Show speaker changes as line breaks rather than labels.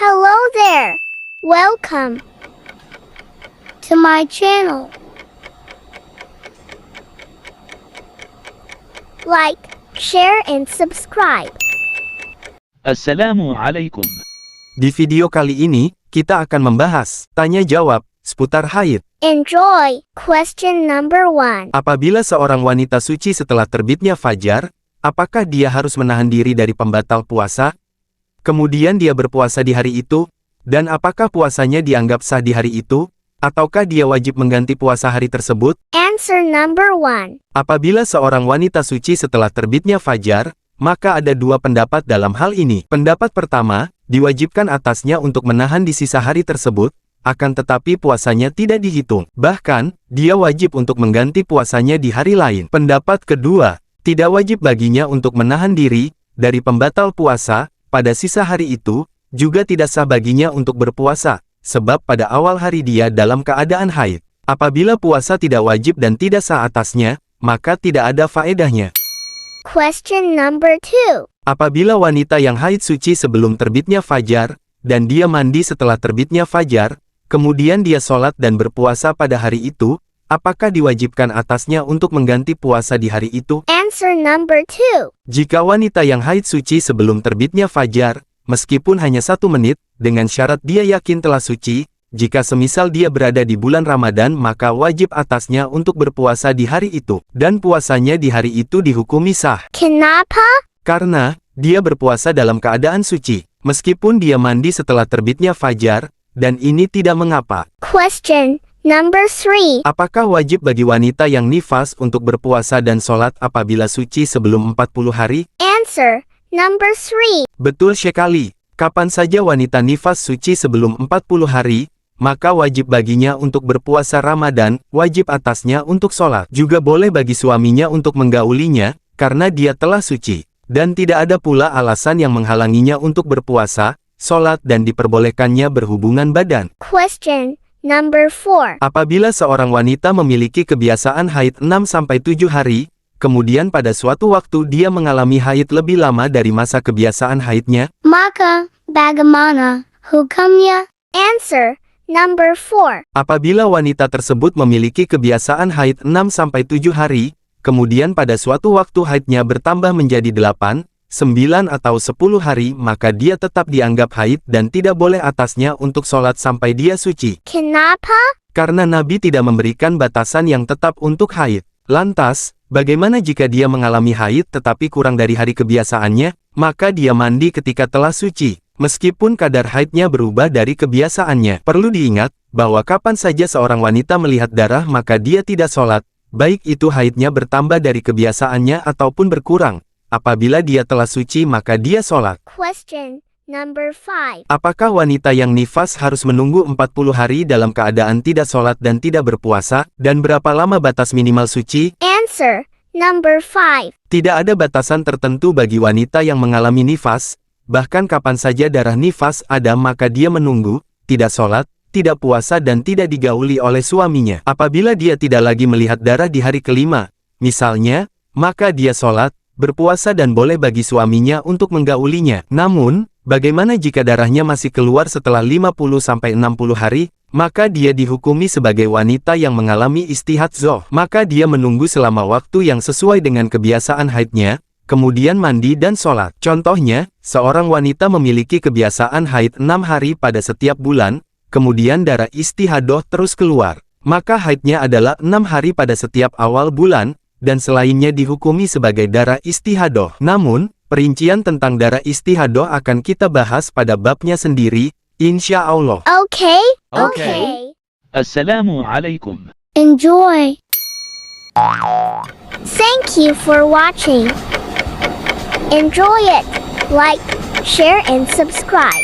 Hello there. Welcome to my channel. Like, share, and subscribe.
Assalamualaikum.
Di video kali ini, kita akan membahas tanya-jawab seputar haid.
Enjoy. Question number 1.
Apabila seorang wanita suci setelah terbitnya fajar, apakah dia harus menahan diri dari pembatal puasa? Kemudian dia berpuasa di hari itu, dan apakah puasanya dianggap sah di hari itu? Ataukah dia wajib mengganti puasa hari tersebut?
Answer number 1.
Apabila seorang wanita suci setelah terbitnya fajar, maka ada dua pendapat dalam hal ini. Pendapat pertama, diwajibkan atasnya untuk menahan di sisa hari tersebut, akan tetapi puasanya tidak dihitung. Bahkan, dia wajib untuk mengganti puasanya di hari lain. Pendapat kedua, tidak wajib baginya untuk menahan diri dari pembatal puasa pada sisa hari itu, juga tidak sah baginya untuk berpuasa, sebab pada awal hari dia dalam keadaan haid. Apabila puasa tidak wajib dan tidak sah atasnya, maka tidak ada faedahnya.
Question number 2.
Apabila wanita yang haid suci sebelum terbitnya fajar, dan dia mandi setelah terbitnya fajar, kemudian dia sholat dan berpuasa pada hari itu, apakah diwajibkan atasnya untuk mengganti puasa di hari itu?
Answer number 2.
Jika wanita yang haid suci sebelum terbitnya fajar, meskipun hanya 1 menit, dengan syarat dia yakin telah suci, jika semisal dia berada di bulan Ramadan maka wajib atasnya untuk berpuasa di hari itu, dan puasanya di hari itu dihukumi sah.
Kenapa?
Karena, dia berpuasa dalam keadaan suci, meskipun dia mandi setelah terbitnya fajar, dan ini tidak mengapa.
Question number 3.
Apakah wajib bagi wanita yang nifas untuk berpuasa dan sholat apabila suci sebelum 40 hari?
Answer number 3.
Betul sekali. Kapan saja wanita nifas suci sebelum 40 hari, maka wajib baginya untuk berpuasa Ramadan, wajib atasnya untuk sholat. Juga boleh bagi suaminya untuk menggaulinya, karena dia telah suci. Dan tidak ada pula alasan yang menghalanginya untuk berpuasa, sholat dan diperbolehkannya berhubungan badan.
Question number 4.
Apabila seorang wanita memiliki kebiasaan haid 6-7 hari, kemudian pada suatu waktu dia mengalami haid lebih lama dari masa kebiasaan haidnya,
Maka bagaimana hukumnya? Answer number 4.
apabila wanita tersebut memiliki kebiasaan haid 6-7 hari, kemudian pada suatu waktu haidnya bertambah menjadi 8, 9 atau 10 hari, maka dia tetap dianggap haid dan tidak boleh atasnya untuk sholat sampai dia suci.
Kenapa?
Karena Nabi tidak memberikan batasan yang tetap untuk haid. Lantas, bagaimana jika dia mengalami haid tetapi kurang dari hari kebiasaannya? Maka dia mandi ketika telah suci, meskipun kadar haidnya berubah dari kebiasaannya. Perlu diingat, bahwa kapan saja seorang wanita melihat darah maka dia tidak sholat, baik itu haidnya bertambah dari kebiasaannya ataupun berkurang. Apabila dia telah suci maka dia sholat.
Question number 5.
Apakah wanita yang nifas harus menunggu 40 hari dalam keadaan tidak sholat dan tidak berpuasa? Dan berapa lama batas minimal suci?
Answer number 5.
Tidak ada batasan tertentu bagi wanita yang mengalami nifas, bahkan kapan saja darah nifas ada maka dia menunggu, tidak sholat, tidak puasa dan tidak digauli oleh suaminya. Apabila dia tidak lagi melihat darah di hari kelima, misalnya, maka dia sholat, berpuasa dan boleh bagi suaminya untuk menggaulinya. Namun, bagaimana jika darahnya masih keluar setelah 50-60 hari? Maka dia dihukumi sebagai wanita yang mengalami istihadzah. Maka dia menunggu selama waktu yang sesuai dengan kebiasaan haidnya, kemudian mandi dan sholat. Contohnya, seorang wanita memiliki kebiasaan haid 6 hari pada setiap bulan, kemudian darah istihadah terus keluar. Maka haidnya adalah 6 hari pada setiap awal bulan, dan selainnya dihukumi sebagai darah istihadah. Namun, perincian tentang darah istihadah akan kita bahas pada babnya sendiri, insya Allah.
Okay.
Assalamualaikum.
Enjoy. Thank you for watching. Enjoy it. Like, share, and subscribe.